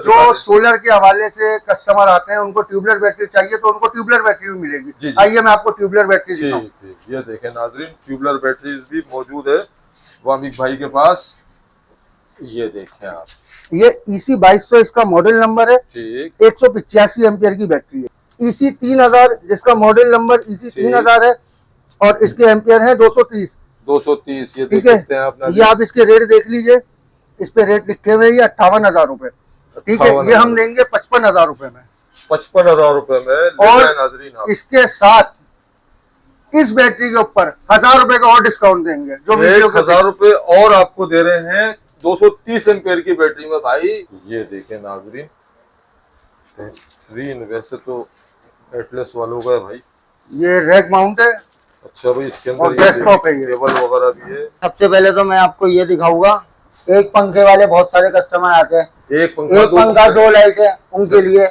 जो सोलर के हवाले से कस्टमर आते हैं उनको ट्यूबलर बैटरी चाहिए तो उनको ट्यूबलर बैटरी भी मिलेगी। आइए मैं आपको ट्यूबलर बैटरी दिखाऊं। ये देखें नाजरीन, ट्यूबलर बैटरीज भी मौजूद है वामिक भाई के पास। ये देखें आप, ये EC 2200 इसका मॉडल नंबर है। ठीक, 185 एम्पियर की बैटरी है। EC 3000 जिसका मॉडल नंबर EC 3000 है और इसके एम्पियर है 230। 230 ये ठीक देख सकते हैं आप। ये आप इसके रेट देख लीजिए, इस पे रेट लिखे हुए ये 58,000 रुपए। ठीक है, ये हम देंगे 55,000 रुपए में। 55,000 रुपए में। और नाजरीन इसके साथ इस बैटरी के ऊपर 1,000 रुपए का और डिस्काउंट देंगे। जो 1,000 रुपए और आपको दे रहे हैं 230 एम्पियर की बैटरी में भाई। ये देखें नाजरीन, वैसे तो एटलस वालों का है भाई। ये रैक माउंट है। अच्छा भाई, इसके अंदर डेस्कटॉप है, ये टेबल वगैरह भी है। सबसे पहले तो मैं आपको ये दिखाऊंगा, एक पंखे वाले बहुत सारे कस्टमर आते हैं, एक पंखा 2 लाइट है उनके लिए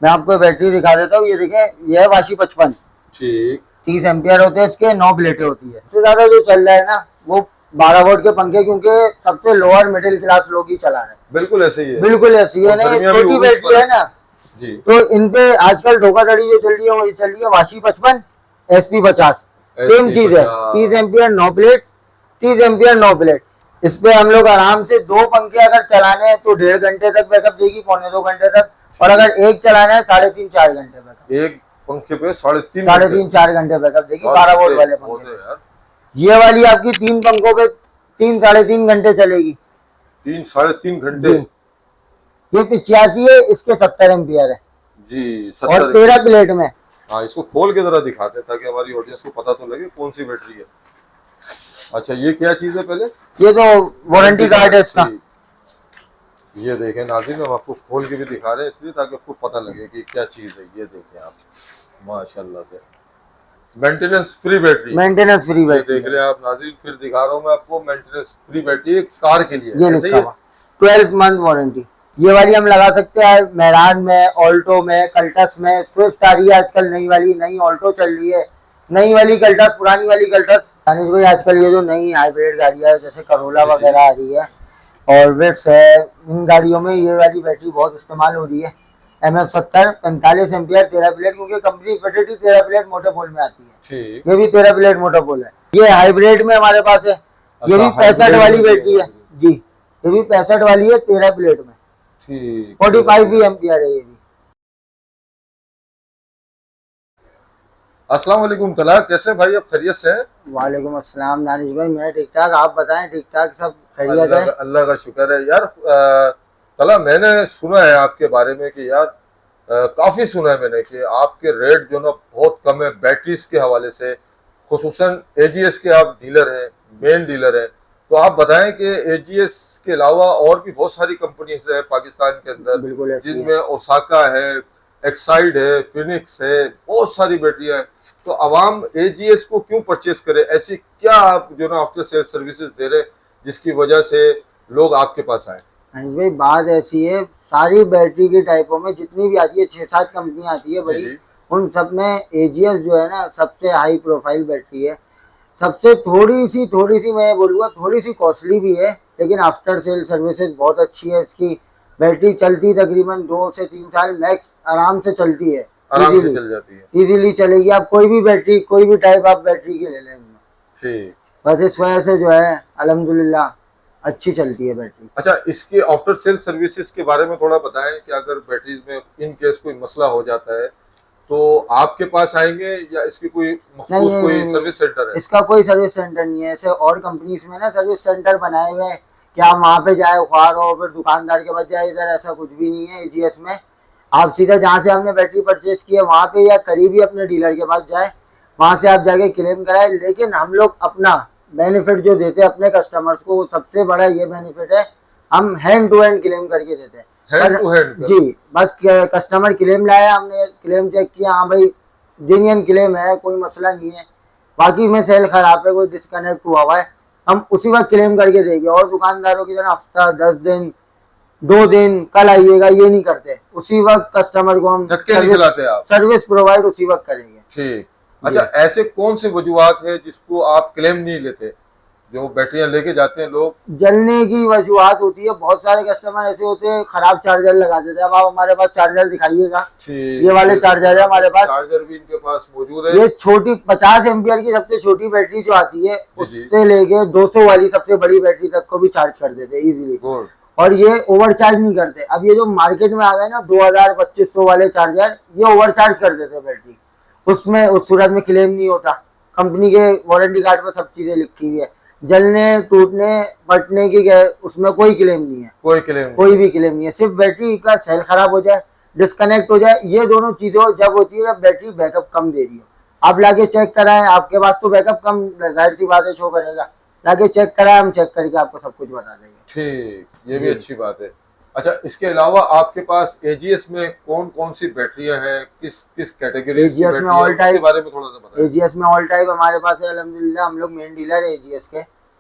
मैं आपको बैटरी दिखा देता हूँ। ये देखें, ये है वाशी 55। ठीक, 30 एम्पियर होते हैं इसके, 9 प्लेटें होती है। सबसे ज्यादा जो चल रहा है ना वो 12 वोल्ट के पंखे, क्योंकि सबसे लोअर मिडिल क्लास लोग ही चला रहे हैं। बिल्कुल ऐसे ही है, बिल्कुल ऐसी है ना, छोटी बैटरी है ना जी। तो इन पे आजकल धोखाधड़ी जो चल रही है वही चल रही है। वाशी 55 SP 50 सेम चीज है। 30 एम्पियर 9 प्लेट, 30 एम्पियर 9 प्लेट। इस पे हम लोग आराम से 2 पंखे अगर चलाने हैं तो 1.5 घंटे तक बैकअप देगी, 1.25 घंटे तक। और अगर एक चलाना है 3.5-4 घंटे बैकअप। एक पंखे पे 3.5-4 घंटे बैकअप देगी 12 वोल्ट वाले पंखे। ये वाली आपकी 3 पंखों पे 3-3.5 घंटे चलेगी। 3-3.5 घंटे। ये 85 है, इसके 70 एम्पियर है जी, और 13 प्लेट में। हाँ, इसको खोल के जरा दिखाते ताकि हमारी ऑडियंस को पता तो लगे कौन सी बैटरी है। अच्छा, ये क्या चीज है? पहले ये तो वारंटी कार्ड है इसका। ये देखें नाज़रीन, हम आपको खोल के भी दिखा रहे हैं इसलिए ताकि आपको पता लगे कि क्या चीज है। ये देखें आप, माशाल्लाह से maintenance free battery. Maintenance free battery देख रहे हैं आप नाज़रीन, फिर दिखा रहा हूँ मैं आपको मेंटेनेंस फ्री बैटरी कार के लिए। ये लिखा हुआ 12 मंथ वारंटी। ये वाली हम लगा सकते हैं मेरान में, ऑल्टो में, कल्टस में। स्विफ्ट आ रही है आजकल नई वाली, नई ऑल्टो चल रही है, नई वाली कल्टस, पुरानी वाली कल्टस। दानिश भाई आजकल ये जो नई हाइब्रिड गाड़ियां है जैसे करोला वगैरह आ रही है और विट्स है, इन गाड़ियों में ये वाली बैटरी बहुत इस्तेमाल हो रही है। MF 70 45 एम्पियर 13 प्लेट, क्योंकि कंपनी फिटेड 13 प्लेट मोटोपोल में आती है। ये भी 13 प्लेट मोटोपोल है। ये हाइब्रिड में हमारे पास है। ये भी 65 वाली बैटरी है जी। ये भी 65 वाली है 13 प्लेट में। 45 एम्पियर है ये भी। अस्सलाम वालेकुम तला, कैसे भाई, आप खैरियत से हैं? वालेकुम अस्सलाम दानिश भाई, मैं ठीक ठाक, आप बताएं ठीक ठाक सब खैरियत है? अल्लाह का शुक्र है यार। तला, मैंने सुना है आपके बारे में कि यार काफी सुना है मैंने कि आपके रेट जो ना बहुत कम है बैटरीज के हवाले से, खुसूसन AGS के आप डीलर हैं, मेन डीलर हैं। तो आप बताएं कि AGS के अलावा और भी बहुत सारी कंपनीज है पाकिस्तान के अंदर, जिनमें ओसाका है, एक्साइड है, फिनिक्स है, बहुत सारी बैटरियां हैं। तो आवाम AGS को क्यों परचेस करे? ऐसी क्या आप जो ना आफ्टर सेल सर्विसेज दे रहे जिसकी वजह से लोग आपके पास आए? हाँ भाई, बात ऐसी है, सारी बैटरी के टाइपों में जितनी भी आती है 6-7 कंपनियां आती है बड़ी, उन सब में AGS जो है ना सबसे हाई प्रोफाइल बैटरी है। सबसे थोड़ी सी मैं बोलूँगा थोड़ी सी कॉस्टली भी है, लेकिन आफ्टर सेल सर्विसेज बहुत अच्छी है इसकी। बैटरी चलती तकरीबन 2 से 3 साल मैक्स आराम से चलती है, आराम से चल जाती है, इजीली चलेगी। आप कोई भी बैटरी, कोई भी टाइप आप बैटरी के ले लेंगे, बस इस वजह से जो है अल्हम्दुलिल्लाह अच्छी चलती है बैटरी। अच्छा, इसके आफ्टर सेल सर्विसेज के बारे में थोड़ा बताएं कि अगर बैटरीज में इन केस कोई मसला हो जाता है तो आपके पास आएंगे या इसकी कोई मखसूस कोई सर्विस सेंटर है? इसका कोई सर्विस सेंटर नहीं है। ऐसे और कंपनीज में ना सर्विस सेंटर बनाए हुए हैं कि आप वहाँ पे जाए, ख्वार हो, फिर दुकानदार के पास जाए। इधर ऐसा कुछ भी नहीं है AGS में। आप सीधा जहाँ से आपने बैटरी परचेज की है वहाँ पे या करीबी अपने डीलर के पास जाए, वहाँ से आप जाके क्लेम कराए। लेकिन हम लोग अपना बेनिफिट जो देते हैं अपने कस्टमर्स को, वो सबसे बड़ा ये बेनिफिट है, हम हैंड टू हैंड क्लेम करके देते हैं। हैंड टू हैंड जी, बस कस्टमर क्लेम लाया, हमने क्लेम चेक किया, हाँ भाई जेन्युइन क्लेम है, कोई मसला नहीं है, बाकी में सेल खराब है, कोई डिस्कनेक्ट हुआ है, हम उसी वक्त क्लेम करके देंगे। और दुकानदारों की तरह हफ्ता 10 दिन 2 दिन कल आइएगा ये नहीं करते, उसी वक्त कस्टमर को हम सर्विस प्रोवाइड उसी वक्त करेंगे। ठीक। अच्छा, ऐसे कौन से वजूहात है जिसको आप क्लेम नहीं लेते? जो बैटरियां लेके जाते हैं लोग? जलने की वजूहत होती है, बहुत सारे कस्टमर ऐसे होते हैं खराब चार्जर लगा देते हैं। अब आप हमारे पास चार्जर दिखाइएगा, ये वाले चार्जर है हमारे पास, चार्जर भी इनके पास मौजूद है। ये छोटी 50 एम्पियर की सबसे छोटी बैटरी जो आती है, जी। उससे लेके 200 वाली सबसे बड़ी बैटरी तक को भी चार्ज कर देते हैं इजीली, गुड। और ये ओवर चार्ज नहीं करते। अब ये जो मार्केट में आ गए ना 2000-2500 वाले चार्जर, ये ओवर चार्ज कर देते हैं बैटरी, उसमें उस सूरत में क्लेम नहीं होता। कंपनी के वारंटी कार्ड में सब चीजें लिखी हुई है, जलने टूटने फटने की उसमें कोई क्लेम नहीं है, कोई भी क्लेम नहीं है। सिर्फ बैटरी का सेल खराब हो जाए, डिस्कनेक्ट हो जाए, ये दोनों चीजें जब होती है जब बैटरी बैकअप कम दे रही हो। आप लाके चेक कराएं, आपके पास तो बैकअप कम जाहिर सी बात है शो करेगा, लाके चेक कराएं, हम चेक करके आपको सब कुछ बता देंगे। ठीक, ये भी अच्छी बात है। अच्छा, इसके अलावा आपके पास एजीएस में कौन कौन सी बैटरियां हैं, किस किस कैटेगरी की एजीएस में ऑल टाइप के बारे में थोड़ा सा बताएं। एजीएस में ऑल टाइप हमारे पास है अल्हम्दुलिल्लाह, हम लोग मेन डीलर है एजीएस के,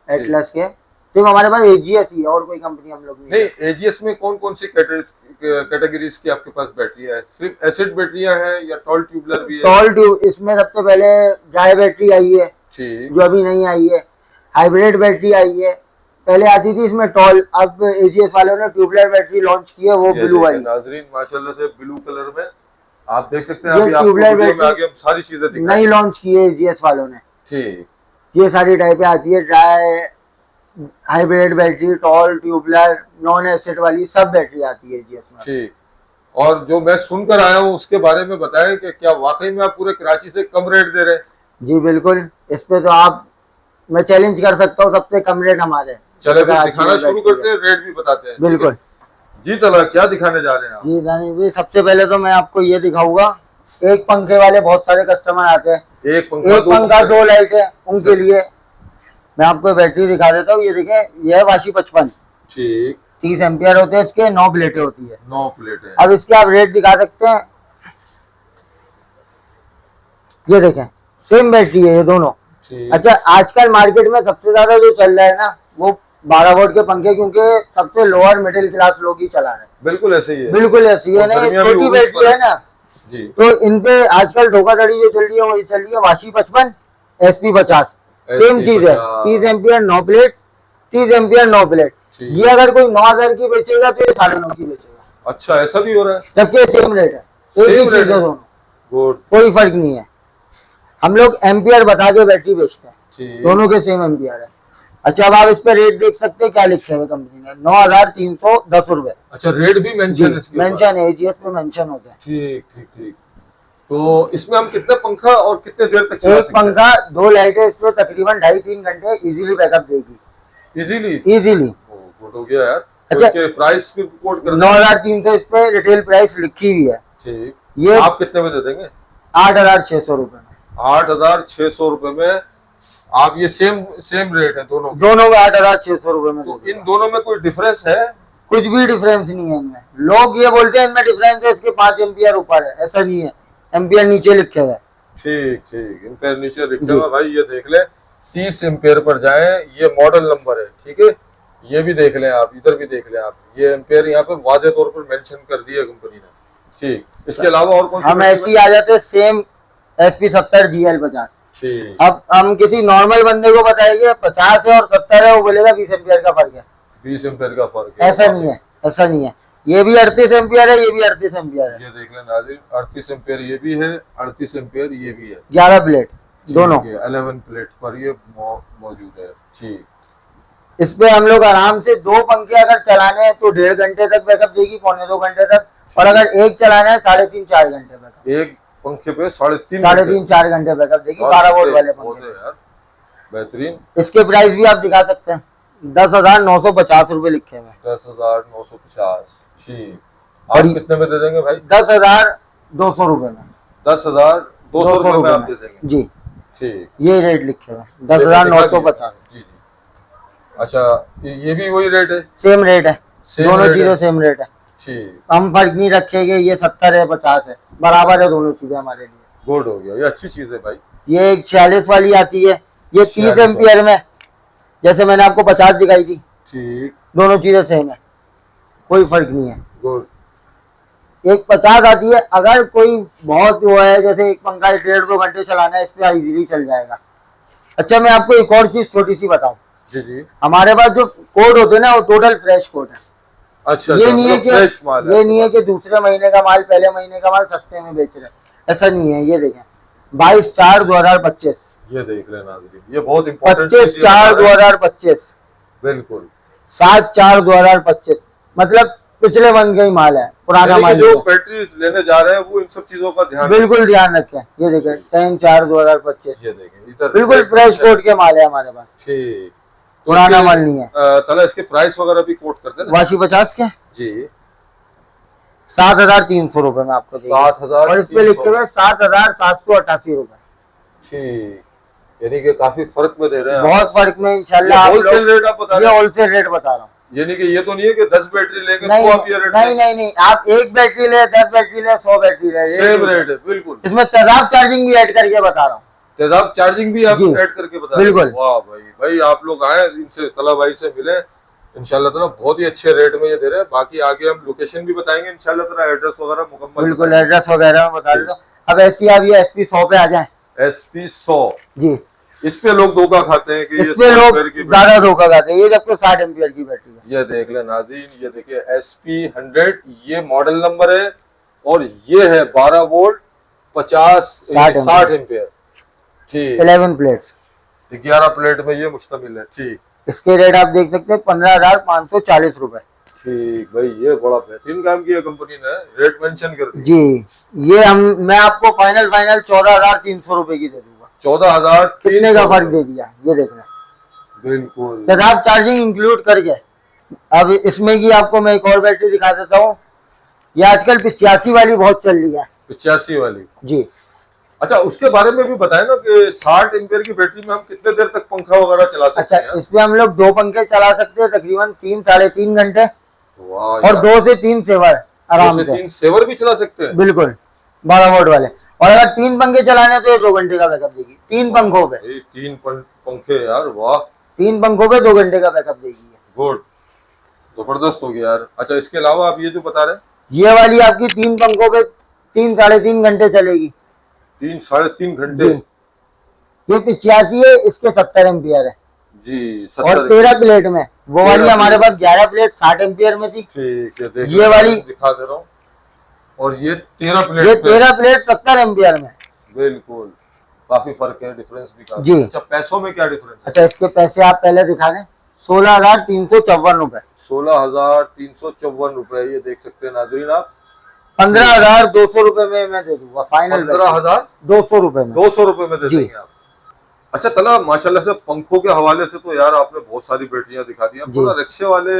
एटलस के, तो हमारे पास एजीएस ही है, और कोई कंपनी हम लोग नहीं। एजीएस में कौन कौन सी कैटेगरीज की आपके पास बैटरी है? सिर्फ एसिड बैटरियां हैं या टॉल ट्यूबलर भी है? टॉल ट्यूब, इसमें सबसे पहले ड्राई बैटरी आई है, ठीक, जो अभी नहीं आई है। हाइब्रिड बैटरी आई है, पहले आती थी इसमें टॉल, अब एजीएस वालों ने ट्यूबलर बैटरी लॉन्च की है, वो ब्लू वाली। नाजरीन माशाल्लाह से ब्लू कलर में आप देख सकते हैं। ये अभी आपको ट्यूबलर वीडियो में बैटरी आगे हम सारी चीजें दिखाएंगे। नई लॉन्च की है एजीएस वालों ने। ठीक, ये सारी टाइपें आती है, dry, hybrid battery, tall, tubular, non acid वाली सब बैटरी आती है एजीएस में। ठीक। और जो मैं सुनकर आया हूँ उसके बारे में बताएं कि क्या वाकई में आप पूरे कराची से कम रेट दे रहे हैं? जी बिल्कुल, इस पे तो आप, मैं चैलेंज कर सकता हूँ, सबसे कम रेट हमारे। चले फिर दिखाना शुरू करते हैं, रेट भी बताते हैं। बिल्कुल जी तला, क्या दिखाने जा रहे हैं आप? जी दानिश भाई, सबसे पहले तो मैं आपको ये दिखाऊंगा, एक पंखे वाले बहुत सारे कस्टमर आते हैं, एक पंखा 2 लाइट है, उनके लिए मैं आपको बैटरी दिखा देता हूँ। ये देखें, ये है वाशी 55, ठीक, 30 एम्पियर होते हैं इसके, 9 प्लेटें होती है। 9 प्लेट है। अब इसके आप रेट दिखा सकते हैं, ये देखें सेम बैटरी है ये दोनों। अच्छा, आजकल मार्केट में सबसे ज्यादा जो चल रहा है ना, वो 12 वोल्ट के पंखे, क्योंकि सबसे लोअर मिडिल क्लास लोग ही चला रहे हैं। बिल्कुल ऐसे ही है, बिल्कुल ऐसी है, नहीं छोटी बैटरी है ना जी। तो इन पे आजकल धोखाधड़ी जो चल रही है वही चल रही है, वाशी 55 SP 50, सेम चीज है, 30 एम्पियर 9 प्लेट, 30 एम्पियर 9 प्लेट। ये अगर कोई 9000 की बेचेगा तो ये 9.5 की बेचेगा। अच्छा, ऐसा भी हो रहा है? जबकि सेम रेट है, एक ही चीज है दोनों, कोई फर्क नहीं है। हम लोग एम्पियर बता के बैटरी बेचते हैं, दोनों के सेम एम्पियर है। अच्छा, अब आप इस पे रेट देख सकते हैं, क्या लिखे हुए कंपनी ने, 9310 रुपए। अच्छा, रेट भी मेंशन है, एजीएस पे मेंशन होता है। ठीक ठीक ठीक। तो इसमें हम कितने पंखा और कितने देर तक चला एक सकते हैं? पंखा 2 लाइटें इस पे तकरीबन 2.5-3 घंटे इजीली बैकअप देगी, इजीली। हो गया यार। अच्छा, इसके प्राइस भी कोट कर 9300 इस पे रिटेल प्राइस लिखी हुई है। ठीक, ये आप कितने में दे देंगे? 8600 रुपए में। 8600 रुपए में आप, ये सेम रेट है दोनों का 8600 रुपए में। तो इन दोनों में कोई डिफरेंस है? कुछ भी डिफरेंस नहीं है इनमें। लोग ये बोलते हैं इनमें डिफरेंस है, इसके 5 एम्पियर ऊपर है, ऐसा नहीं है, एम्पियर नीचे लिखे हुए। ठीक ठीक, एम्पियर नीचे लिखे हुए भाई, ये देख ले, 30 एम्पियर पर जाएं, ये मॉडल नंबर है, ठीक है। ये भी देख लें आप, इधर भी देख लें आप, ये एम्पियर यहाँ पे वाज़ेह तौर पर मेंशन कर दिया कंपनी ने। ठीक, इसके अलावा और कौन सी? हम ऐसे ही आ जाते हैं, सेम SP 70 GL 50। ठीक, अब हम किसी नॉर्मल बंदे को बताएंगे 50 है और 70 है, वो बोलेगा 20 एम्पियर का फर्क है। 20 एम्पियर का फर्क है, ऐसा नहीं है, ऐसा नहीं है। ये भी 38 एम्पियर है, ये भी 38 एम्पियर है। ये देख लें नाज़रीन, 38 एम्पियर ये भी है, 38 एम्पियर ये भी है। 11 प्लेट दोनों, 11 प्लेट पर ये मौजूद है। ठीक, इस पे हम लोग आराम से 2 पंखे अगर चलाने हैं तो 1.5 घंटे तक बैकअप देगी, 1.25-2 घंटे तक, और अगर एक चलाना है 3.5-4 घंटे बैकअप। एक पंखे पे 3.5 3.5-4 घंटे बैकअप देगी, 12 वोल्ट वाले पंखे। यार बेहतरीन। इसके प्राइस भी आप दिखा सकते हैं, 10,950 रुपए लिखे हुए। 10,950। ठीक, आप और कितने में दे देंगे भाई? 10,200 रुपए में। 10,200 रुपए में आप दे देंगे? जी ठीक, ये रेट लिखे हुए, 10,950। जी जी। अच्छा, ये भी वही रेट है? सेम रेट है, दोनों रेट चीजें है। सेम रेट है। ठीक, हम फर्क नहीं रखेंगे, ये 70 है 50 है, बराबर है दोनों चीजें हमारे लिए। गुड हो गया, ये अच्छी चीज है भाई। ये एक 46 वाली आती है, ये 30 46 एम्पियर में, जैसे मैंने आपको 50 दिखाई थी, ठीक, दोनों चीजें सेम है, कोई फर्क नहीं है। गुड। एक 50 आती है, अगर कोई बहुत वो है, जैसे एक पंखा 1.5-2 घंटे चलाना है, इस पे इजीली चल जाएगा। अच्छा, मैं आपको एक और चीज छोटी सी बताऊं, जी जी। हमारे पास जो कोड होते हैं ना वो टोटल फ्रेश कोड है। अच्छा ये अच्छा, नहीं है मतलब फ्रेश माल कि है ये आपके नहीं है पास। कि दूसरे महीने का माल पहले महीने का माल सस्ते में बेच रहे हैं, ऐसा नहीं है। ये देखें 22/4/2025, ये देख लेना नाज़रीन, ये बहुत इंपॉर्टेंट 25/4/2025, बिल्कुल। 7/4/2025, मतलब पिछले मंथ का ही माल है, पुराना यानी कि माल जो नहीं है। बैटरी लेने जा रहे हैं वो इन सब चीजों का ध्यान बिल्कुल ध्यान रखें। ये देखें 10/4/2025, ये देखें इधर बिल्कुल फ्रेश कोड के माल है हमारे पास, ठीक। तो पुराना इसके, माल नहीं है। तला इसके प्राइस वगैरह भी कोट कर देना। वाशी 50 के जी 7,300 रुपए में आपको देंगे, 7,300 और इस पे लिखे हुए 7,788 रुपए। ठीक, यानी कि काफी फर्क में दे रहे हैं आप। बहुत फर्क में इंशाल्लाह। आप होलसेल लोग, रेट आप बता ये रहे हैं, होलसेल रेट बता रहा हूँ। यानी कि ये तो नहीं है कि 10 बैटरी लेंगे नहीं तो आप ये रेट नहीं नहीं नहीं, आप एक बैटरी ले, 10 बैटरी ले, 100 बैटरी ले, सेम रेट है बिल्कुल। इसमें तेजाब चार्जिंग भी ऐड करके बता रहा हूँ। तेजाब चार्जिंग भी आप जी, ऐड करके बता रहे हैं। बिल्कुल। वाह भाई, भाई आप लोग आए इनसे, तला भाई से मिले, इंशाल्लाह ताला बहुत ही अच्छे रेट में ये दे रहे हैं। बाकी आगे हम लोकेशन भी बताएंगे इंशाल्लाह ताला, एड्रेस वगैरह मुकम्मल बिल्कुल बताएंगे। एड्रेस वगैरह में बता दो। अब ऐसी आप ये SP 100 पे आ जाए। SP 100, जी, इस पे लोग धोखा खाते हैं कि इस ये पे 100 लोग एम्पीयर की ज्यादा धोखा खाते हैं। ये जबकि 60 एम्पियर की बैटरी है। ये देख ले नाज़रीन, ये देखिए SP 100, ये मॉडल नंबर है, और ये है 12 वोल्ट 60 एम्पियर। ठीक, 11 प्लेट्स, 11 प्लेट में ये मुश्तमिल है। ठीक इसके रेट आप देख सकते हैं 15,540 रुपए। ठीक भाई, ये बड़ा बेहतरीन काम किया कंपनी ने, रेट मेंशन कर दी। जी, ये मैं आपको फाइनल 14,300 रुपए की दे दूंगा। 14,000 कितने का फर्क दे दिया, ये देखना। बिल्कुल। तेजाब चार्जिंग इंक्लूड करके। अब इसमें की आपको मैं एक और बैटरी दिखा देता हूँ। ये आजकल 85 वाली बहुत चल रही है। 85 वाली, जी, अच्छा उसके बारे में भी बताए ना कि 60 एम्पियर की बैटरी में हम कितने देर तक पंखा वगैरह चला सकते अच्छा, हैं? इसमें हम लोग 2 पंखे चला सकते हैं तकरीबन 3-3.5 घंटे, वाह और यार, 2 से 3 सेवर आराम से। 3 सेवर भी चला सकते हैं बिल्कुल 12 वोल्ट वाले। और अगर 3 पंखे चलाने हैं तो ये 2 घंटे का बैकअप देगी। 3 पंखों पे, 3 पंखे यार, वाह 3 पंखों पे 2 घंटे का बैकअप देगी। गुड, जबरदस्त हो गया यार। अच्छा इसके अलावा आप ये जो बता रहे हैं, ये वाली आपकी 3 पंखों पे 3-3.5 घंटे चलेगी। 3-3.5 घंटे। ये 85 है, इसके 70 एम्पियर है। जी और 70। 13 प्लेट में, वो 13 वाली हमारे प्लेट। पास 11 प्लेट 60 एम्पियर में थी। ठीक है, देख ये वाली दिखा दे रहा हूँ, और ये 13 प्लेट ये पे। 13 प्लेट 70 एम्पियर में। बिल्कुल, काफी फर्क है, डिफरेंस भी काफी। जी। अच्छा पैसों में क्या डिफरेंस है? अच्छा, इसके पैसे आप पहले दिखा दें। 16,354 रुपए। 16,354 रुपए, ये देख सकते हैं नाज़रीन आप। 15,200 रुपए में मैं दे दूंगा फाइनल। 15,200 रुपए में, 200 रुपए में दे जी। देंगे आप। अच्छा तला, माशाल्लाह से पंखों के हवाले से तो यार आपने बहुत सारी बैटरियां दिखा दी हैं। जी। थोड़ा रिक्शे वाले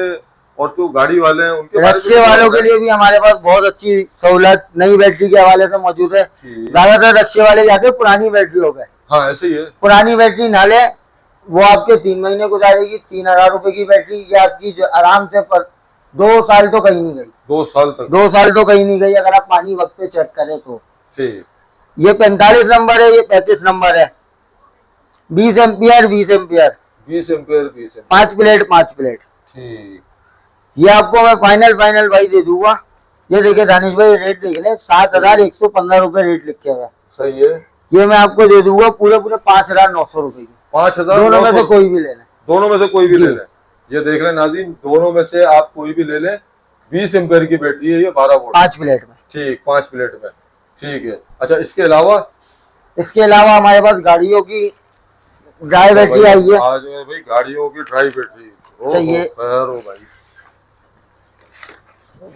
और जो गाड़ी वाले हैं उनके बारे में रिक्शे वालों के लिए भी हमारे पास बहुत अच्छी सहूलत नई बैटरी के हवाले से मौजूद है। ठीक। ज्यादातर रिक्शे वाले जाते हैं पुरानी बैटरियों पे। हाँ ऐसे ही है। पुरानी बैटरी ना ले, वो आपके 3 महीने गुजारेगी। 3,000 रुपए की बैटरी ये आपकी जो आराम से 2 साल तो कहीं नहीं गई। 2 साल तक। 2 साल तो कहीं नहीं गई अगर आप पानी वक्त पे चेक करें तो। ठीक। ये 45 नंबर है, ये 35 नंबर है। 20 ampere 20 ampere, 20 ampere 20 ampere. 5 plate 5 plate. ठीक। ये आपको मैं फाइनल भाई दे दूंगा। ये देखिए दानिश भाई, रेट देख ले, 7,115 रुपए रेट लिखे हुआ है। सही है। ये मैं आपको दे दूंगा पूरे 5,900 रुपए की। 5,000 दोनों में से कोई भी ले लें। दोनों में से कोई भी जी। ले लें। ये देख लें नाज़रीन, दोनों में से आप कोई भी ले लें। 20 एम्पियर की बैटरी है ये, 12 वोल्ट। 5 प्लेट में। ठीक, 5 प्लेट में। ठीक है। अच्छा इसके अलावा हमारे पास गाड़ियों की ड्राई बैटरी आई है। आज भाई गाड़ियों की ड्राई बैटरी चाहिए। हो भाई,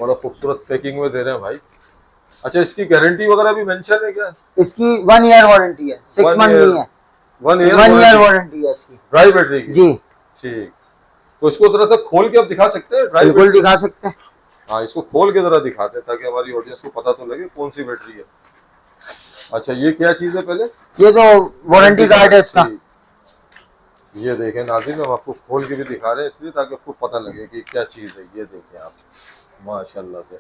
बड़ा खूबसूरत पैकिंग में दे रहे हैं भाई। अच्छा इसकी गारंटी वगैरह भी मेंशन है क्या? इसकी 1 ईयर वारंटी है, 6 मंथ नहीं है। 1 ईयर वारंटी है इसकी ड्राई बैटरी की। जी। ठीक, तो इसको जरा सा खोल के आप दिखा सकते हैं? ड्राई बिल्कुल बैटरी दिखा सकते हैं। हाँ, इसको खोल के जरा दिखाते हैं ताकि हमारी ऑडियंस को पता तो लगे कौन सी बैटरी है। अच्छा ये क्या चीज है? पहले ये तो वारंटी कार्ड है इसका। ये देखें नाज़रीन, हम आपको खोल के भी दिखा रहे हैं इसलिए ताकि आपको पता लगे कि क्या चीज है। ये देखें आप, माशाल्लाह से।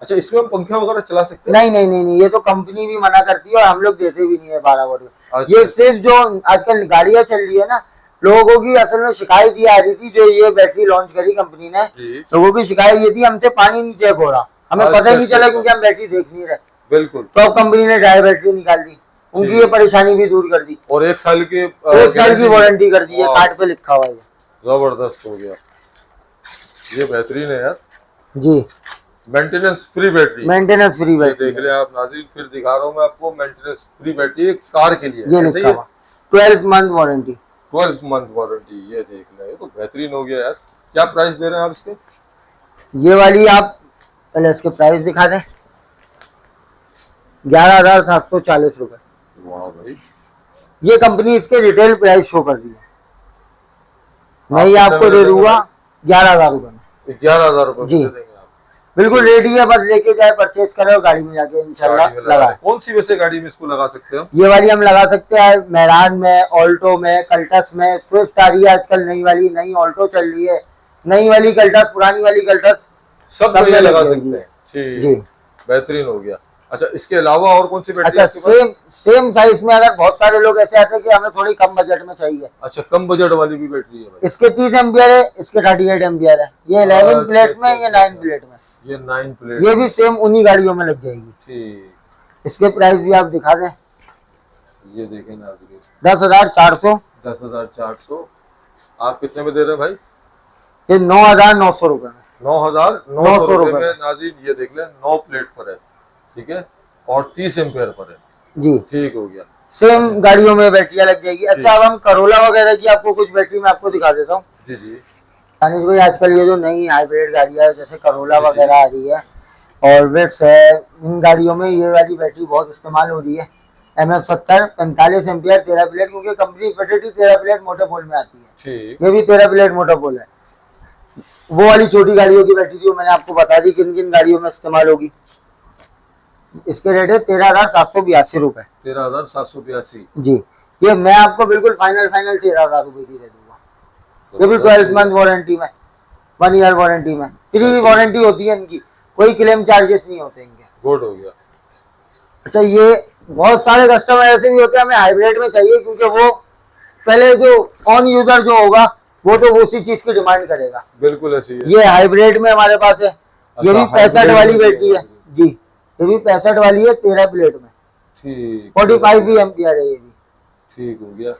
अच्छा इसमें हम पंखा वगैरह चला सकते हैं? नहीं, ये तो कंपनी भी मना करती है और हम लोग देते भी नहीं है 12 वोल्ट में। अच्छा। ये सिर्फ जो आजकल गाड़ियां चल रही है ना, लोगों की असल में शिकायत ये आ रही थी, जो ये बैटरी लॉन्च करी कंपनी ने, जी। लोगों की शिकायत ये थी हमसे पानी नहीं चेक हो रहा, हमें अच्छा, पता ही नहीं चला अच्छा। क्योंकि हम बैटरी देख नहीं रहे। बिल्कुल। तो अब कंपनी ने ड्राई बैटरी निकाल दी। उनकी ये परेशानी भी दूर कर दी। और 1 साल की 1 साल की वारंटी कर दी है, कार्ड पे लिखा हुआ है। जबरदस्त हो गया, ये बेहतरीन है यार जी, maintenance free battery. Maintenance free battery देख ले आप नाज़रीन, फिर दिखा रहा हूँ मैं आपको, मेंटेनेंस फ्री बैटरी कार के लिए ये लिखा हुआ 12 मंथ वारंटी। 12 मंथ वारंटी, ये देख ले, ये तो बेहतरीन हो गया यार। क्या प्राइस दे रहे हैं आप इसके? ये वाली आप पहले इसके प्राइस दिखा दें, 11,740 रुपए। वाह भाई, ये कंपनी इसके रिटेल प्राइस शो कर रही है, मैं ये कितने आपको में दे दे दूंगा 11,000 रुपए में। 11,000 रुपए जी। में दे देंगे आप? बिल्कुल रेडी है, बस लेके जाए, परचेज करे और गाड़ी में जाके इंशाल्लाह गाड़ी में लगा लगाए। ले। कौन सी वैसे गाड़ी में इसको लगा सकते हो? ये वाली हम लगा सकते हैं मैरान में, ऑल्टो में, कल्टस में, स्विफ्ट आ रही है आजकल नई वाली, नई ऑल्टो चल रही है, नई वाली कल्टस, पुरानी वाली कल्टस, सब सब में ये में लगा लग सकते हैं। ठीक, जी। बेहतरीन हो गया। अच्छा, इसके अलावा और कौन सी बैटरी अच्छा, है आपके पास? सेम साइज में अगर बहुत सारे लोग ऐसे आते हैं कि हमें थोड़ी कम बजट में चाहिए, अच्छा, कम बजट वाली भी बैटरी है भाई? इसके 30 एम्पियर है, इसके 38 एम्पियर है। ये 11 प्लेट में, ये 9 प्लेट में, ये 9 प्लेट, ये भी सेम उन्हीं गाड़ियों में लग जाएगी। ठीक, इसके प्राइस भी आप दिखा दें, ये देखें नाज़रीन, 10,400। 10,400। आप कितने में दे रहे हैं भाई? ये 9,900 रुपए में। 9,900 रुपए में नाज़रीन, ये देख लें, 9 प्लेट पर है, ठीक है, और 30 एम्पियर पर है। जी, ठीक हो गया। सेम गाड़ियों में बैटरियां लग जाएगी। अच्छा, अब हम करोला वगैरह की आपको कुछ बैटरी में आपको दिखा देता हूँ। जी जी, दानिश भाई, आजकल ये जो नई हाइब्रिड गाड़ियां है, जैसे करोला वगैरह आ रही है और विट्स है, इन गाड़ियों में ये वाली बैटरी बहुत इस्तेमाल हो रही है। MF70 45 एम्पियर 13 प्लेट, क्योंकि कंपनी फिटेड 13 प्लेट मोटोपोल में आती है, ठीक, ये भी 13 प्लेट मोटोपोल है। वो वाली छोटी गाड़ियों की बैटरी जो मैंने आपको बता दी किन किन गाड़ियों में इस्तेमाल होगी। इसके रेट है 13,782 रुपए। 13,782। जी, ये मैं आपको बिल्कुल फाइनल 13,000 रुपए की दे दूंगा। ये भी 12 मंथ वारंटी में, 1 ईयर वारंटी में, फ्री वारंटी होती है इनकी, कोई क्लेम चार्जेस नहीं होते इनके। गुड हो गया। अच्छा, ये बहुत सारे कस्टमर ऐसे भी होते हैं हमें हाइब्रिड में चाहिए, क्योंकि वो पहले जो ऑन यूजर जो होगा वो तो उसी चीज की डिमांड करेगा। बिल्कुल ऐसी है। ये हाइब्रिड में हमारे पास है, ये भी 65 वाली बैटरी है। जी, ये भी 65 वाली है 13 प्लेट में, ठीक, 45 भी एम्पियर है ये भी। ठीक हो गया।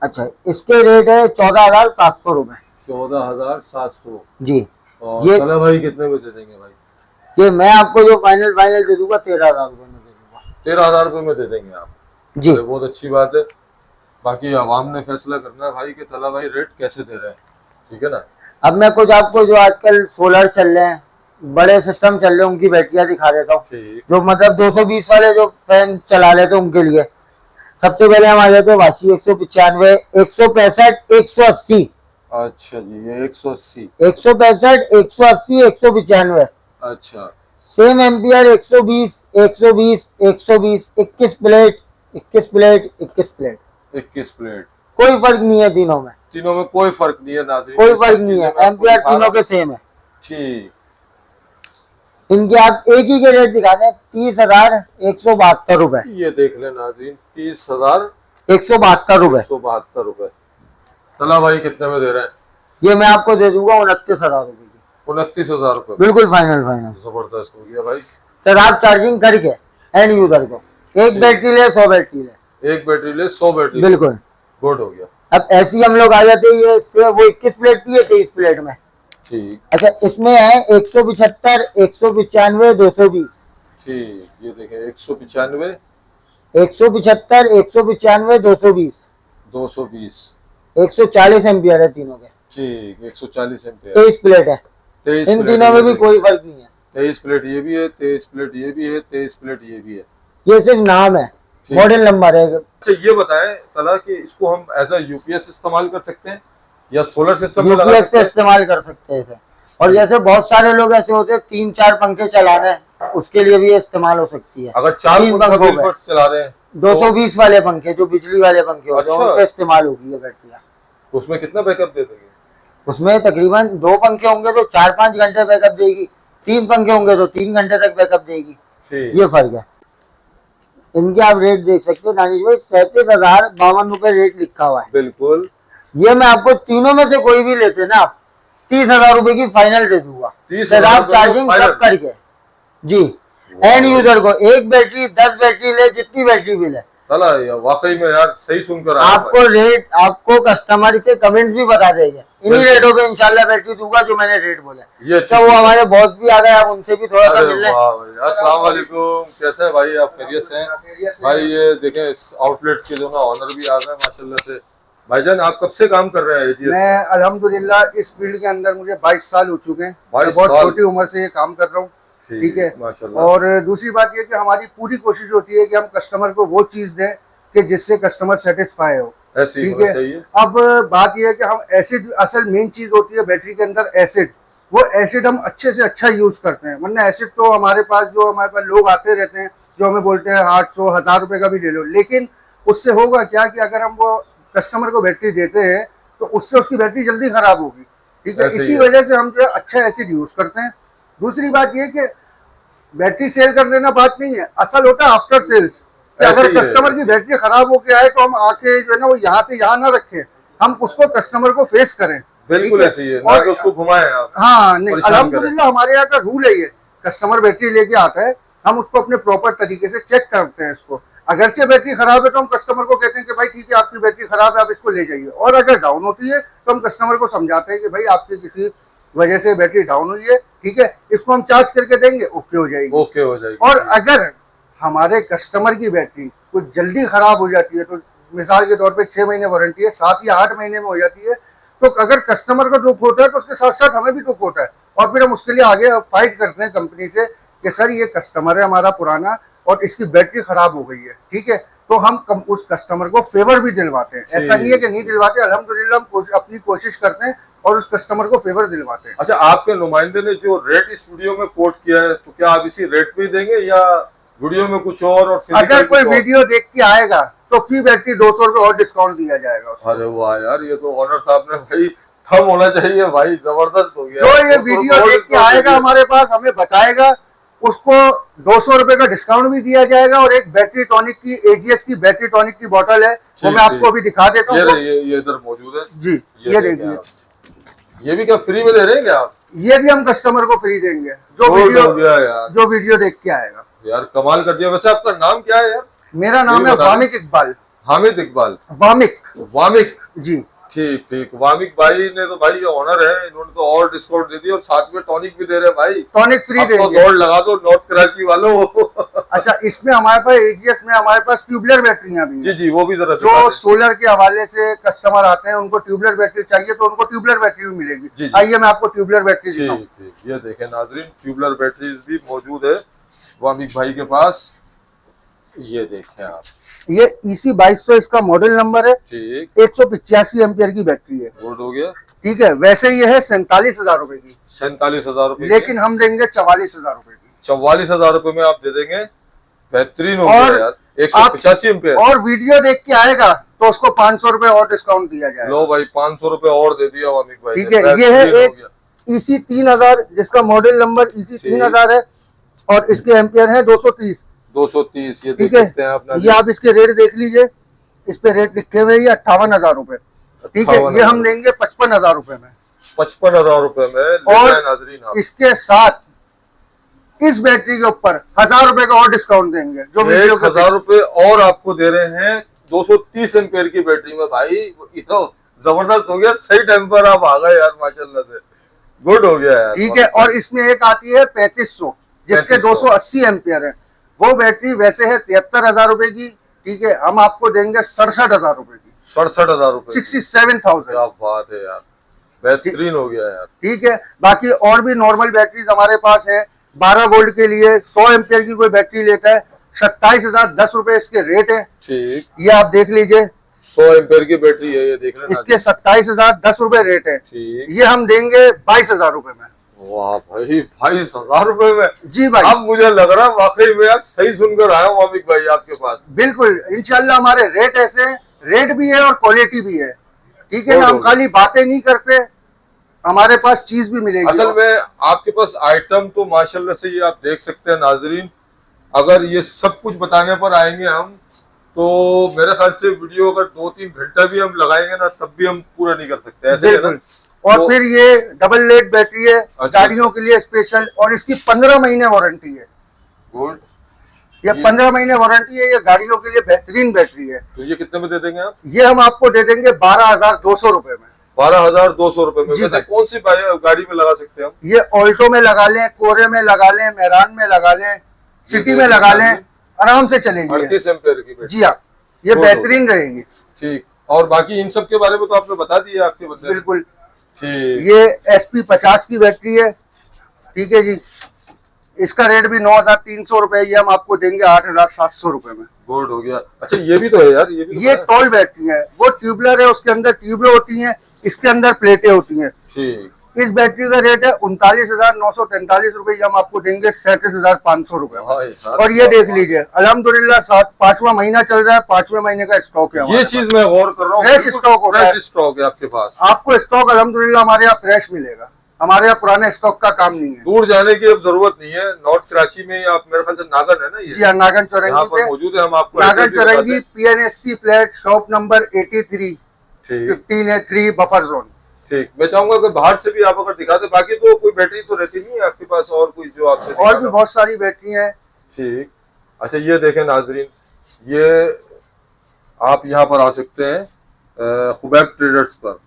अच्छा, इसके रेट है 14,700 रुपए। 14,700। जी, और ये चला भाई कितने में दे देंगे भाई? ये मैं आपको जो फाइनल दे दूंगा 13,000 रुपए में दे दूंगा। 13,000 रुपए में दे देंगे आप? जी, अरे बहुत अच्छी बात है। बाकी आवाम ने फैसला करना है भाई कि तला भाई रेट कैसे दे रहे हैं, ठीक है ना। अब मैं कुछ आपको जो आजकल सोलर चल रहे हैं, बड़े सिस्टम चल रहे हैं, उनकी बैटरियां दिखा देता हूँ, ठीक, जो मतलब 220 वाले जो फैन चला लेते हैं उनके लिए। सबसे पहले हम आ जाते हैं वाशी 195, 165, 180। अच्छा जी, ये 180। 165, 180, 195। अच्छा, same ampere 120, 120, 120, 21 plate, 21 plate, 21 plate, 21 plate. कोई फर्क नहीं है तीनों में, तीनों में कोई फर्क नहीं है नाज़रीन, कोई सब फर्क नहीं है, चीजें मैं आपको एम्पियर दिखा रहा तीनों हूं। के सेम है। ठीक, इनके आप एक ही के रेट दिखा दें, 30,172 रुपए। ये देख लें नाज़रीन, 172 रुपए। 30,172 रुपए। चला भाई कितने में दे रहे हैं? ये मैं आपको दे दूंगा 29,000 रुपए की, 29,000 रुपए। बिल्कुल फाइनल। जबरदस्त हो गया भाई। सर, आप चार्जिंग करके एंड यूजर को एक बैटरी ले 100 बैटरी ले, एक बैटरी ले 100 बैटरी। बिल्कुल। गुड हो गया। अब ऐसी हम लोग आ जाते हैं, ये इससे वो 21 प्लेट थी, ये 23 प्लेट में। ठीक, अच्छा, इसमें है 175, 195, 220। ठीक, ये देखें 195, 175, 195, 220, 220। 140 एम्पियर है तीनों के, ठीक, 140 एम्पियर। 23 प्लेट है। 23 इन प्लेट तीनों में भी कोई फर्क नहीं है, 23 प्लेट ये भी है, 23 प्लेट ये भी है, 23 प्लेट ये भी है। ये सिर्फ नाम है, ठीक। मॉडल नंबर है। अच्छा, ये बताएं तला कि इसको हम एज अ यूपीएस इस्तेमाल कर सकते हैं या सोलर सिस्टम में लगा यूपीएस सकते पे हैं? इस्तेमाल कर सकते हैं इसे। और जैसे बहुत सारे लोग ऐसे होते हैं 3-4 पंखे चला रहे हैं, उसके लिए भी ये इस्तेमाल हो सकती है। अगर 4 तीन पंखों पंखों पे चला रहे हैं 220 वाले पंखे, जो बिजली वाले पंखे होते हैं, अच्छा। उन पे इस्तेमाल होगी ये बैटरियाँ। तो उसमें कितना बैकअप दे देंगे? उसमें तकरीबन 2 पंखे होंगे तो 4-5 घंटे बैकअप देगी, 3 पंखे होंगे तो 3 घंटे तक बैकअप देगी। ठीक, ये फर्क है। इनके आप रेट देख सकते हैं दानिश भाई, 37,052 रुपए रेट लिखा हुआ है। बिल्कुल। ये मैं आपको तीनों में से कोई भी लेते ना आप 30,000 रुपए की फाइनल दे दूंगा, 30,000 आप रुपए चार्जिंग फाइनल? सब करके। जी, एंड यूजर को। एक बैटरी 10 बैटरी ले, जितनी बैटरी भी ले। चला वाकई में यार सही सुनकर आया आपको रेट, आपको कस्टमर के कमेंट्स भी बता देंगे। इन्हीं रेटों पे इंशाल्लाह बैटरी दूंगा जो मैंने रेट बोला। ये तो वो हमारे बॉस भी आ गए, आप उनसे भी थोड़ा सा मिल लें। अस्सलाम वालेकुम, कैसे हैं भाई आप? खैरियत से हैं भाई? ये देखें इस आउटलेट के जो ना ऑनर भी आ गए माशाल्लाह से। भाईजान आप कब से काम कर रहे हैं? मैं अल्हम्दुलिल्लाह इस फील्ड के अंदर मुझे 22 साल हो चुके हैं। 22 बहुत साल। छोटी उम्र से ये काम कर रहा हूँ, ठीक है। माशाल्लाह। और दूसरी बात ये कि हमारी पूरी कोशिश होती है कि हम कस्टमर को वो चीज दें कि जिससे कस्टमर सेटिस्फाई हो, ऐसे ही ठीक होना है। चाहिए। अब बात यह है कि हम एसिड, असल मेन चीज होती है बैटरी के अंदर एसिड, वो एसिड हम अच्छे से अच्छा यूज करते हैं। वरना एसिड तो हमारे पास लोग आते रहते हैं जो हमें बोलते हैं 800 1000 रुपए का भी ले लो, लेकिन उससे होगा क्या कि अगर हम वो कस्टमर को बैटरी देते हैं तो उससे उसकी बैटरी जल्दी खराब होगी, ठीक है। ऐसे ही इसी है। वजह से हम जो है अच्छा एसिड यूज करते हैं। दूसरी बात यह कि बैटरी सेल कर देना बात नहीं है, असल होता है आफ्टर सेल्स। कि ऐसे अगर ही है। कस्टमर की बैटरी खराब होके आए तो हम आके जो है ना वो यहाँ से यहाँ ना रखें, हम उसको कस्टमर को फेस करें, बिल्कुल ठीक ऐसे ही है, ना और कि उसको घुमाएं आप। हाँ नहीं, परेशान अल्हम्दुलिल्लाह हमारे यहाँ का रूल है ये। कस्टमर बैटरी लेके आता है, हम उसको अपने प्रॉपर तरीके से चेक करते हैं इसको। अगर से बैटरी खराब है तो हम कस्टमर को कहते हैं कि भाई ठीक है आपकी बैटरी खराब है, आप इसको ले जाइए। और अगर डाउन होती है तो हम कस्टमर को समझाते हैं कि भाई आपकी किसी वजह से बैटरी डाउन हुई है, ठीक है, इसको हम चार्ज करके देंगे, ओके हो जाएगी। ओके हो जाएगी। और अगर हमारे कस्टमर की बैटरी कुछ जल्दी खराब हो जाती है, तो मिसाल के तौर पे 6 महीने वारंटी है, 7 या 8 महीने में हो जाती है, तो अगर कस्टमर को दुख होता है तो उसके साथ साथ हमें भी दुख होता है। और फिर हम उसके लिए आगे फाइट करते हैं कंपनी से कि सर ये कस्टमर है हमारा पुराना और इसकी बैटरी खराब हो गई है, ठीक है, तो हम उस कस्टमर को फेवर भी दिलवाते हैं। ऐसा नहीं है कि नहीं दिलवाते, अल्हम्दुलिल्लाह हम अपनी कोशिश करते हैं और उस कस्टमर को फेवर दिलवाते हैं। अच्छा, आपके नुमाइंदे ने जो रेट इस वीडियो में कोट किया है, तो क्या आप इसी रेट पे ही देंगे या वीडियो में कुछ और अगर कोई वीडियो देख के आएगा तो फ्री बैटरी 200 रुपए और डिस्काउंट दिया जाएगा उसको। अरे वाह यार, ये तो ऑनर साहब ने भाई थम होना चाहिए भाई, जबरदस्त हो गया। जो ये वीडियो देख के आएगा हमारे पास, हमें बताएगा, उसको 200 रुपए का डिस्काउंट भी दिया जाएगा। और एक बैटरी टॉनिक की, एजीएस की बैटरी टॉनिक की बोतल है, वो मैं आपको अभी दिखा देता हूँ। ये इधर मौजूद है जी, ये देखिए, ये भी क्या फ्री में दे रहे हैं क्या आप? ये भी हम कस्टमर को फ्री देंगे जो वीडियो देख के आएगा। यार कमाल कर दिया। वैसे आपका नाम क्या है यार? मेरा नाम है वामिक इकबाल। हामिद इकबाल। वामिक जी, ठीक ठीक। वामिक भाई ने तो भाई ये ऑनर है, इन्होंने तो और डिस्काउंट दे दिया और साथ में टॉनिक भी दे रहे हैं भाई। टॉनिक फ्री देंगे। तो दौड़ लगा दो नॉर्थ कराची वालों। अच्छा, इसमें हमारे पास एजीएस में हमारे पास ट्यूबलर बैटरियां भी हैं। जी जी, वो भी जरा जो सोलर के हवाले से कस्टमर आते हैं, उनको ट्यूबलर बैटरी चाहिए तो उनको ट्यूबलर बैटरी भी मिलेगी। आइए मैं आपको ट्यूबलर बैटरी दिखाऊं। ये देखें नाजरीन, ट्यूबलर बैटरीज भी मौजूद है वामिक भाई के पास। ये देखें आप, ये EC 2200 इसका मॉडल नंबर है। ठीक, 185 एम्पियर की बैटरी है। गुड हो गया, ठीक है। वैसे ये है 47,000 रुपए की, 47,000 रुपए, लेकिन हम देंगे 44,000 रुपए की। 44,000 रुपए में आप दे देंगे, बेहतरीन हो गया यार। 185 एम्पियर। और वीडियो देख के आएगा तो उसको 500 रुपए और डिस्काउंट दिया जाएगा। लो भाई, 500 रुपए और दे दिया वामिक भाई। ठीक है, ये है एक EC 3000 जिसका मॉडल नंबर EC 3000 है और इसके एम्पियर है 230। 230, ये ठीक देख सकते हैं है। आप। ये आप इसके रेट देख लीजिए, इस पे रेट लिखे हुए ये 58,000 रुपए, ठीक है। ये हम देंगे 55,000 रुपए में। 55,000 रुपए में। और नाजरीन इसके साथ इस बैटरी के ऊपर 1,000 रुपए का और डिस्काउंट देंगे। जो 1,000 रुपए और आपको दे रहे हैं 230 एम्पियर की बैटरी में भाई। ये तो जबरदस्त हो गया, सही टाइम पर आप आ गए यार, माशाल्लाह से गुड हो गया यार। ठीक है। और इसमें एक आती है 3500 जिसके 280 एम्पियर है। वो बैटरी वैसे है 73,000 रुपए की, ठीक है, हम आपको देंगे 67,000 रुपए की। 67,000 रुपए, 67,000। क्या बात है यार, बेहतरीन हो गया यार। ठीक है। बाकी और भी नॉर्मल बैटरीज हमारे पास है। 12 वोल्ट के लिए 100 एम्पियर की कोई बैटरी लेता है, 27,010 रुपए इसके रेट है। ठीक, ये आप देख लीजिए, 100 एम्पियर की बैटरी है, ये देख रहे हैं इसके 27,010 रुपए रेट है। ठीक, ये हम देंगे 22,000 रुपए में। वाह भाई, 22,000 रुपए में। जी भाई, अब मुझे लग रहा है वाकई में यार सही सुनकर आया हूँ वामिक भाई आपके पास। बिल्कुल इंशाल्लाह हमारे रेट ऐसे हैं, रेट भी है और क्वालिटी भी है, ठीक है ना। हम खाली बातें नहीं करते, हमारे पास चीज भी मिलेगी। असल में आपके पास आइटम तो माशाल्लाह से ये आप देख सकते हैं नाजरीन। अगर ये सब कुछ बताने पर आएंगे हम तो मेरे ख्याल से वीडियो अगर 2-3 घंटा भी हम लगाएंगे ना तब भी हम पूरा नहीं कर सकते, ऐसे है ना। और तो, फिर ये डबल लेड बैटरी है, अच्छा, गाड़ियों के लिए स्पेशल, और इसकी 15 महीने वारंटी है। गुड। ये 15 महीने वारंटी है, ये गाड़ियों के लिए बेहतरीन बैटरी है। तो ये कितने में दे देंगे आप? ये हम आपको दे देंगे 12,200 रुपए में। 12,200 रुपए में। जी वैसे भाई। कौन सी गाड़ी में लगा सकते हैं हम? ये ऑल्टो में लगा लें, कोरे में लगा लें, मेहरान में लगा लें, सिटी में लगा लें, आराम से चलेगी। 38 एम्पेयर की बैटरी। जी हाँ, ये बेहतरीन रहेगी। ठीक। और बाकी इन सब के बारे में तो आपने बता दिया आपके बंदे। बिल्कुल। ठीक। ये SP50 की बैटरी है, ठीक है जी। इसका रेट भी 9,300 रुपए, ये हम आपको देंगे 8,700 रुपए में। गुड हो गया। अच्छा ये भी तो है यार, ये भी तो ये है। टॉल बैटरी है, वो ट्यूबलर है, उसके अंदर ट्यूबें होती हैं, इसके अंदर प्लेटें होती हैं। ठीक। इस बैटरी का रेट है 39,943 रुपए, ये हम आपको देंगे 37,500 रुपए में। भाई साहब, और ये देख लीजिए, अल्हम्दुलिल्लाह 5वां महीना चल रहा है, 5वें महीने का स्टॉक है ये हमारे चीज मैं गौर कर रहा हूँ। फ्रेश स्टॉक होता है। फ्रेश स्टॉक है आपके पास। आपको स्टॉक अल्हम्दुलिल्लाह हमारे यहाँ फ्रेश मिलेगा। हमारे यहाँ पुराने स्टॉक का काम नहीं है। दूर जाने की अब जरूरत नहीं है। नॉर्थ कराची में आप, मेरे ख्याल से नागन है ना ये? जी हाँ, नागन यहाँ चौरंगी पर पे, मौजूद है। हम आपको नागन एड्रेस भी बता चौरंगी, दें। PNSC फ्लैट, शॉप नंबर 83, ठीक 15A3 बफर जोन। ठीक। मैं चाहूंगा कि बाहर से भी आप अगर दिखा दे। बाकी तो कोई बैटरी तो रहती नहीं है आपके पास और कोई जो आपसे और भी बहुत सारी बैटरी हैं। ठीक। अच्छा ये देखें नाजरीन, ये आप यहाँ पर आ सकते हैं खुबैब ट्रेडर्स पर,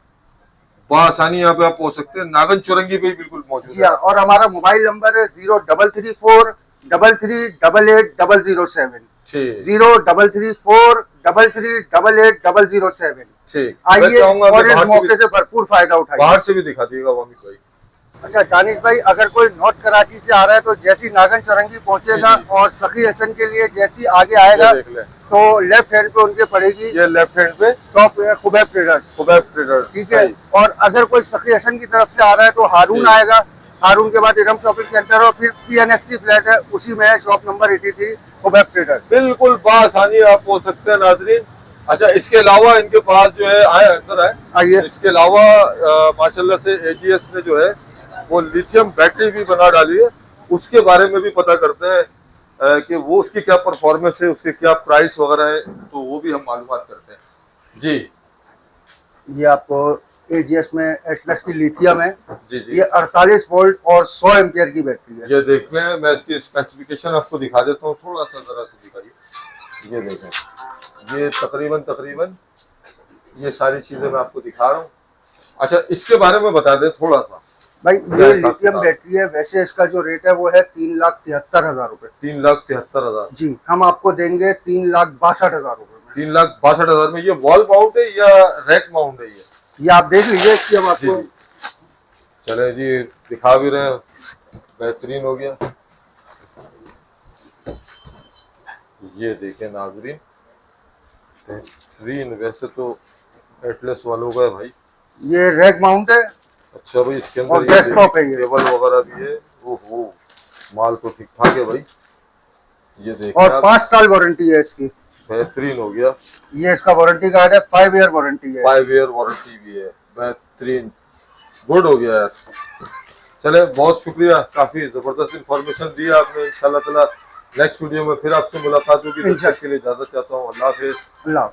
बआसानी यहाँ पे आप पहुंच सकते हैं। नागन चौरंगी पे ही बिल्कुल मौजूद जी है। हाँ, और हमारा मोबाइल नंबर है 033433880007, ठीक 033433880007। ठीक। आइए मैं चाहूंगा और कि इस बाहर से मौके भी, से भरपूर फायदा उठाइए। बाहर से भी दिखा दिएगा वामिद भाई। अच्छा दानिश भाई, अगर कोई नॉर्थ कराची से आ रहा है तो जैसी नागन चौरंगी पहुंचेगा जी, जी। और सखी हसन के लिए जैसी आगे आएगा ये देख ले, तो लेफ्ट हैंड पे उनके पड़ेगी ये लेफ्ट हैंड पे शॉप है खुबैब ट्रेडर्स, खुबैब ट्रेडर्स। ठीक है। और अगर कोई सखी हसन की तरफ से आ रहा है तो हारून जी। आएगा, हारून के बाद इरम शॉपिंग सेंटर और फिर PNSC फ्लैट है, उसी में है शॉप नंबर 83 खुबैब ट्रेडर्स। बिल्कुल बआसानी आप पहुंच सकते हैं नाजरीन। अच्छा इसके अलावा इनके पास जो है, आए अंदर आए, आइए। इसके अलावा माशाल्लाह से AGS ने जो है वो लिथियम बैटरी भी बना डाली है। उसके बारे में भी पता करते हैं कि वो उसकी क्या परफॉर्मेंस है, उसके क्या प्राइस वगैरह है, तो वो भी हम मालूमात करते हैं। जी ये आपको AGS में एटलस की लिथियम है, जी जी। ये 48 वोल्ट और 100 एम्पियर की बैटरी है। ये देखते हैं, मैं इसकी स्पेसिफिकेशन आपको दिखा देता हूँ, थोड़ा सा जरा से दिखाइए। ये देखें, ये तकरीबन ये सारी चीजें मैं आपको दिखा रहा हूँ। अच्छा इसके बारे में बता दें थोड़ा सा भाई, ये लिथियम बैटरी है, वैसे इसका जो रेट है वो है 3,73,000 रुपए। 3,73,000। जी, हम आपको देंगे 3,62,000 रुपए में। 3,62,000 में। ये वॉल माउंट है या रैक माउंट है? ये आप देख लीजिए कि हम जी आपको जी। चले जी, दिखा भी रहे हैं, बेहतरीन हो गया। ये देखें नाजरीन, बेहतरीन। वैसे तो एटलस वालों का है भाई। ये रैक माउंट है अच्छा भाई, इसके और अंदर डेस्कटॉप है ये। केबल वगैरह भी है। ओहो, माल तो ठीक ठाक है भाई। ये देखें और आप, 5 साल वारंटी है इसकी। बेहतरीन हो गया। ये इसका वारंटी कार्ड है, 5 ईयर वारंटी है। 5 ईयर वारंटी भी है। बेहतरीन, गुड हो गया यार। चले बहुत शुक्रिया, काफी जबरदस्त इंफॉर्मेशन दी आपने। इंशाल्लाह ताला नेक्स्ट वीडियो में फिर आपसे मुलाकात होगी। तब तक के लिए इजाजत चाहता हूँ। अल्लाह हाफिज। अल्लाह।